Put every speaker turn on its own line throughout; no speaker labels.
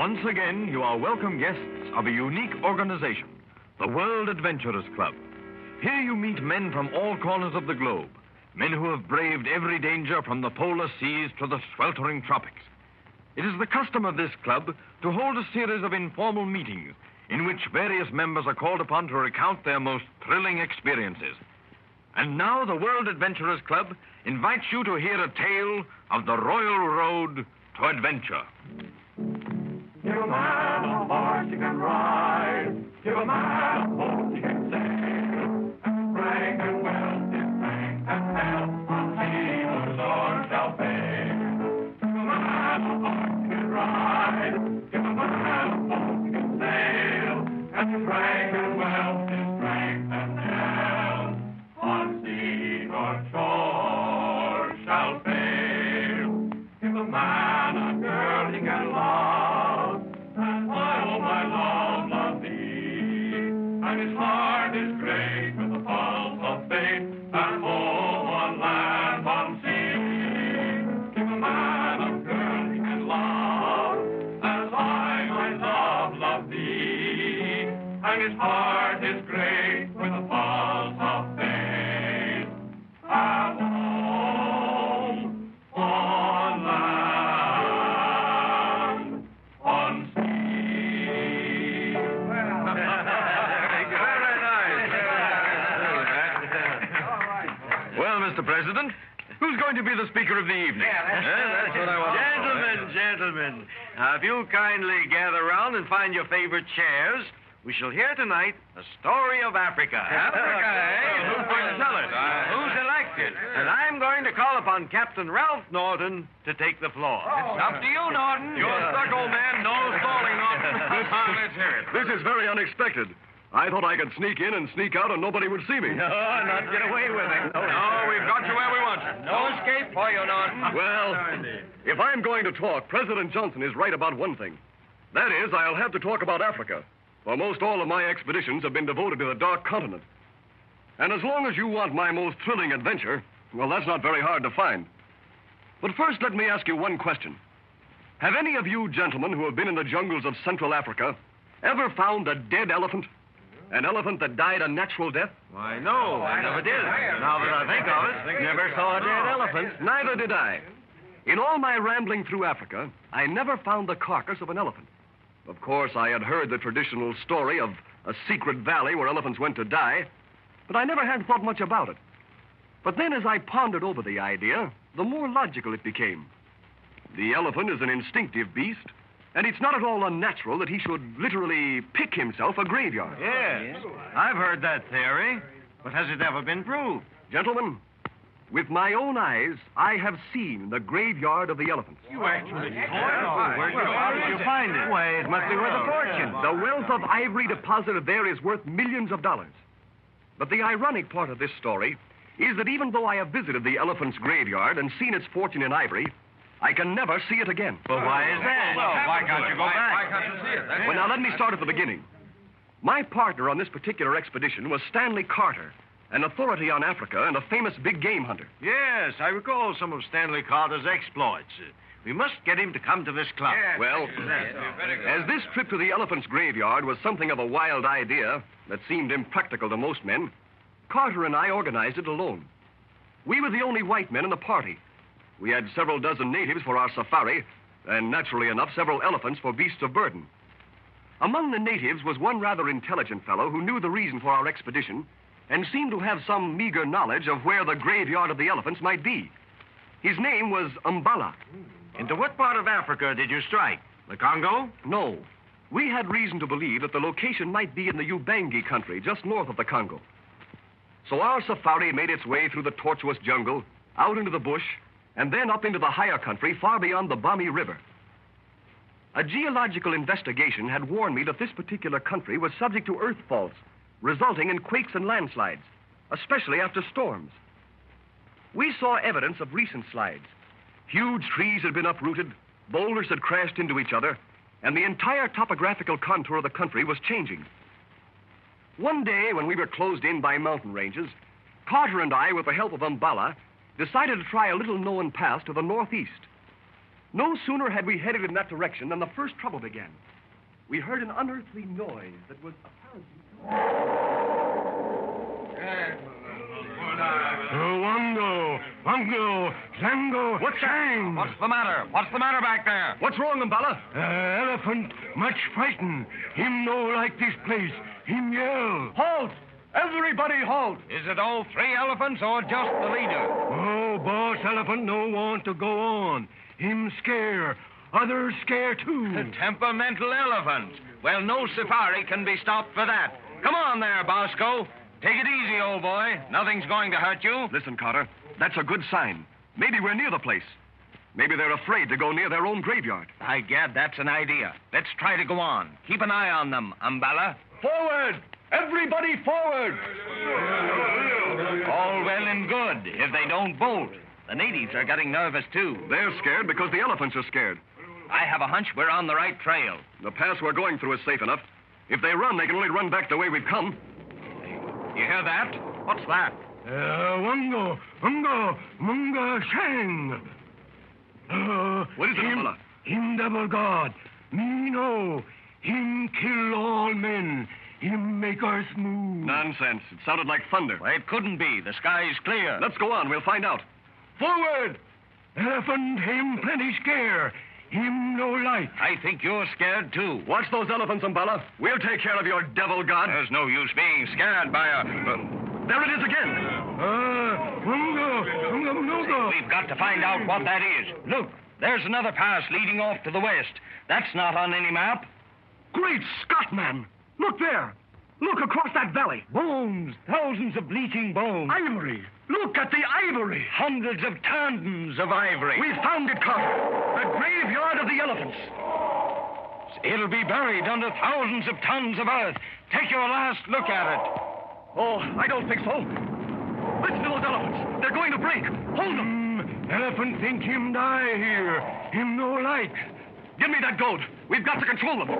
Once again, you are welcome guests of a unique organization, the World Adventurers Club. Here you meet men from all corners of the globe, men who have braved every danger from the polar seas to the sweltering tropics. It is the custom of this club to hold a series of informal meetings in which various members are called upon to recount their most thrilling experiences. And now the World Adventurers Club invites you to hear a tale of the Royal Road to Adventure.
Give a man a horse he can ride. Give a man a boat he can sail. And strength and wealth, his strength and health, on sea or shore shall fail. Give a man a horse he can ride. Give a man a boat he can sail. And strength and wealth, his strength and health, on sea or shore shall fail. Give a man a girl he can love. And my love, love thee. And his heart is great with the pulse of faith. And home on land, on sea. Give a man a girl he can love. As I, my love, love thee. And his heart is great with the pulse of faith. And home on land, on sea.
Well, Mr. President, who's going to be the speaker of the evening? That's what I want.
Gentlemen, now, if you'll kindly gather round and find your favorite chairs, we shall hear tonight a story of Africa.
Africa, eh? Who's going to tell it?
Who's elected? And I'm going to call upon Captain Ralph Norton to take the floor.
It's up to you, Norton. You're stuck, old man. No stalling, Norton. Let's hear it.
This is very unexpected. I thought I could sneak in and sneak out and nobody would see me.
No, not get away with it.
No, we've got you where we want you.
No escape for you, Norton.
Well, if I'm going to talk, President Johnson is right about one thing. That is, I'll have to talk about Africa. For most all of my expeditions have been devoted to the Dark Continent. And as long as you want my most thrilling adventure, well, that's not very hard to find. But first, let me ask you one question. Have any of you gentlemen who have been in the jungles of Central Africa ever found a dead elephant? An elephant that died a natural death?
Why, no, I never did. Now that I think of it, never saw a dead elephant.
Neither did I. In all my rambling through Africa, I never found the carcass of an elephant. Of course, I had heard the traditional story of a secret valley where elephants went to die, but I never had thought much about it. But then as I pondered over the idea, the more logical it became. The elephant is an instinctive beast, and it's not at all unnatural that he should literally pick himself a graveyard.
Yes, I've heard that theory, but has it ever been proved?
Gentlemen, with my own eyes, I have seen the graveyard of the elephants.
You actually saw it? How did you find it? Why, it must be worth a fortune.
The wealth of ivory deposited there is worth millions of dollars. But the ironic part of this story is that even though I have visited the elephant's graveyard and seen its fortune in ivory, I can never see it again.
But why is that?
Well, why can't you go back? Why can't you see it?
Well, now, let me start at the beginning. My partner on this particular expedition was Stanley Carter, an authority on Africa and a famous big game hunter.
Yes, I recall some of Stanley Carter's exploits. We must get him to come to this club.
Well, as this trip to the elephant's graveyard was something of a wild idea that seemed impractical to most men, Carter and I organized it alone. We were the only white men in the party. We had several dozen natives for our safari, and naturally enough, several elephants for beasts of burden. Among the natives was one rather intelligent fellow who knew the reason for our expedition and seemed to have some meager knowledge of where the graveyard of the elephants might be. His name was Umbala.
Into what part of Africa did you strike? The Congo?
No. We had reason to believe that the location might be in the Ubangi country, just north of the Congo. So our safari made its way through the tortuous jungle, out into the bush, and then up into the higher country far beyond the Bami River. A geological investigation had warned me that this particular country was subject to earth faults, resulting in quakes and landslides, especially after storms. We saw evidence of recent slides. Huge trees had been uprooted, boulders had crashed into each other, and the entire topographical contour of the country was changing. One day, when we were closed in by mountain ranges, Carter and I, with the help of Umbala, decided to try a little-known pass to the northeast. No sooner had we headed in that direction than the first trouble began. We heard an unearthly noise that was apparently...
Wango, Zango,
What's that? What's the matter? What's the matter back there?
What's wrong, Umbala?
Elephant, much frightened. Him no like this place. Him yell.
Halt! Everybody halt!
Is it all 3 elephants or just the leader?
Oh, boss elephant no want to go on. Him scare. Others scare too.
The temperamental elephant. Well, no safari can be stopped for that. Come on there, Bosco. Take it easy, old boy. Nothing's going to hurt you.
Listen, Carter. That's a good sign. Maybe we're near the place. Maybe they're afraid to go near their own graveyard.
By gad, that's an idea. Let's try to go on. Keep an eye on them, Umbala.
Forward! Everybody forward!
All well and good if they don't bolt. The natives are getting nervous, too.
They're scared because the elephants are scared.
I have a hunch we're on the right trail.
The pass we're going through is safe enough. If they run, they can only run back the way we've come.
You hear that? What's that?
Wango, Munga, Shang.
What is it, Umbala?
Him double God. Me know. Him kill all men. Him make us move.
Nonsense. It sounded like thunder.
Well, it couldn't be. The sky's clear.
Let's go on. We'll find out. Forward!
Elephant him plenty scare. Him no like.
I think you're scared, too.
Watch those elephants, Umbala. We'll take care of your devil god.
There's no use being scared by a...
There it is again.
Munga.
We've got to find out what that is. Look, there's another pass leading off to the west. That's not on any map.
Great Scott, man. Look there. Look across that valley.
Bones. Thousands of bleaching bones.
Ivory. Look at the ivory.
Hundreds of tons of ivory.
We found it, Carter. The graveyard of the elephants.
It'll be buried under thousands of tons of earth. Take your last look at it.
Oh, I don't think so. Listen to those elephants. They're going to break. Hold them.
Elephant think him die here. Him no like.
Give me that goat. We've got to control them.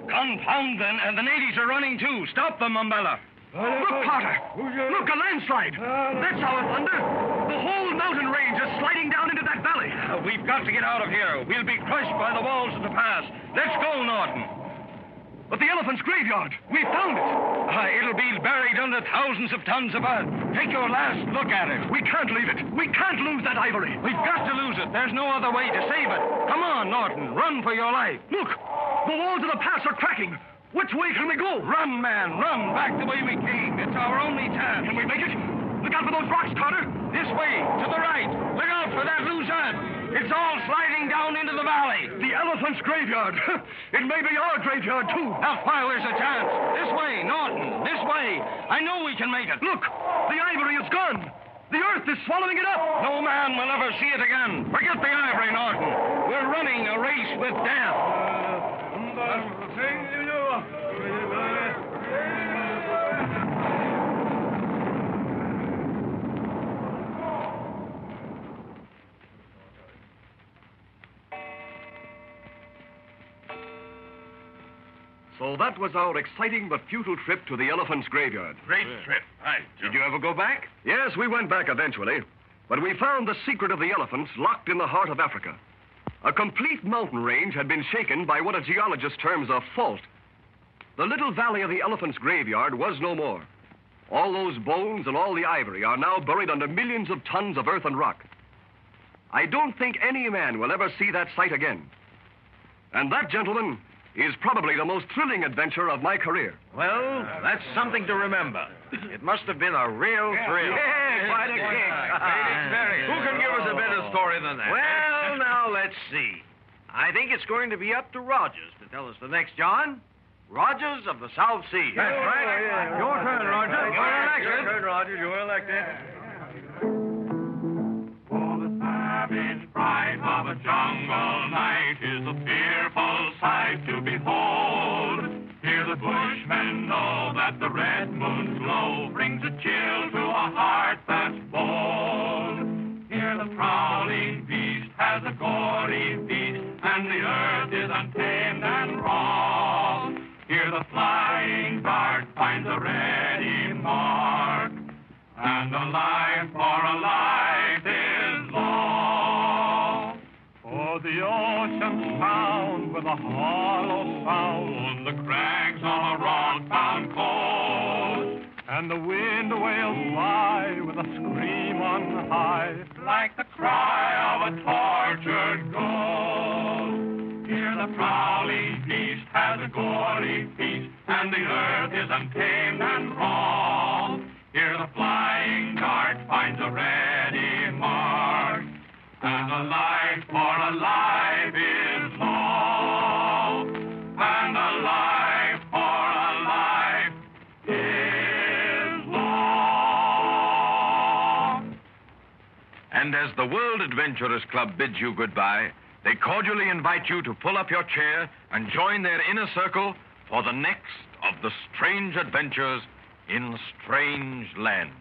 Confound them, and the natives are running too. Stop them, Umbala.
Look, Carter. Look, a landslide. That's our thunder. The whole mountain range is sliding down into that valley.
We've got to get out of here. We'll be crushed by the walls of the pass. Let's go, Norton.
But the elephant's graveyard. We found it.
It'll be buried under thousands of tons of earth. Take your last look at it.
We can't leave it. We can't lose that ivory.
We've got to lose it. There's no other way to save it. Come on, Norton. Run for your life.
Look. The walls of the pass are cracking. Which way can we go?
Run, man. Run back the way we came. It's our only chance.
Can we make it? Look out for those rocks, Carter.
This way, to the right. Look out for that loose earth. It's all sliding down into the valley.
The elephant's graveyard. It may be our graveyard, too.
Now, while there's a chance. This way, Norton. This way. I know we can make it.
Look, the ivory is gone. The earth is swallowing it up.
No man will ever see it again. Forget the ivory, Norton. We're running a race with death.
So that was our exciting but futile trip to the elephant's graveyard.
Great trip. Right. Did you ever go back?
Yes, we went back eventually, but we found the secret of the elephants locked in the heart of Africa. A complete mountain range had been shaken by what a geologist terms a fault. The little valley of the elephant's graveyard was no more. All those bones and all the ivory are now buried under millions of tons of earth and rock. I don't think any man will ever see that sight again. And that, gentlemen, is probably the most thrilling adventure of my career.
Well, that's something to remember. It must have been a real thrill.
Yeah, quite a kick.
Great experience. Who can give us a better story than that? Well, now, let's see. I think it's going to be up to Rogers to tell us the next John. Rogers of the South Sea.
That's right. Your turn, Roger.
You're elected.
Your turn, Roger. You're elected.
For the savage pride of a jungle night is a fearful sight to behold. Here the bushmen know that the red moon's glow brings a chill to a heart that's bold. Here the prowling beast has a gory feast, and the earth is untamed and raw. Here the flying dart finds a ready mark, and a life for a life is law.
For the ocean sound with a hollow sound.
The crags on a rock-bound coast.
And the wind wails by with a scream on high,
Like the cry of a tortured ghost. Here the prowling beast has a gory feast, and the earth is untamed and raw. Here the flying dart finds a ready mark, and a life for a life is long, and a life for a life is long.
And as the World Adventurers Club bids you goodbye, they cordially invite you to pull up your chair and join their inner circle for the next of the strange adventures in strange lands.